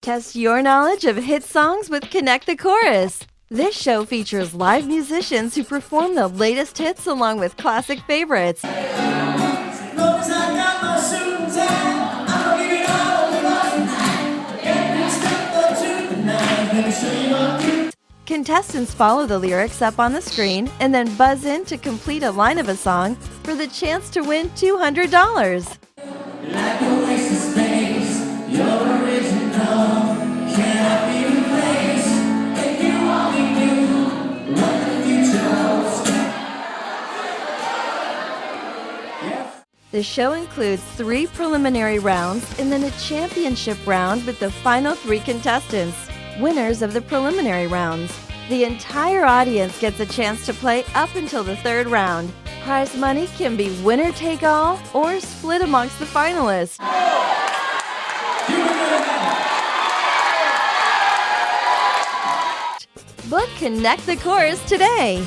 Test your knowledge of hit songs with Connect the Chorus. This show features live musicians who perform the latest hits along with classic favorites. Contestants follow the lyrics up on the screen and then buzz in to complete a line of a song for the chance to win $200. Like oasis space, you're original, cannot be replaced. If you only knew what the future holds. Yes. The show includes 3 preliminary rounds and then a championship round with the final 3 contestants, winners of the preliminary rounds. The entire audience gets a chance to play up until the 3rd round. Prize money can be winner take all or split amongst the finalists. Book Connect the Chorus today.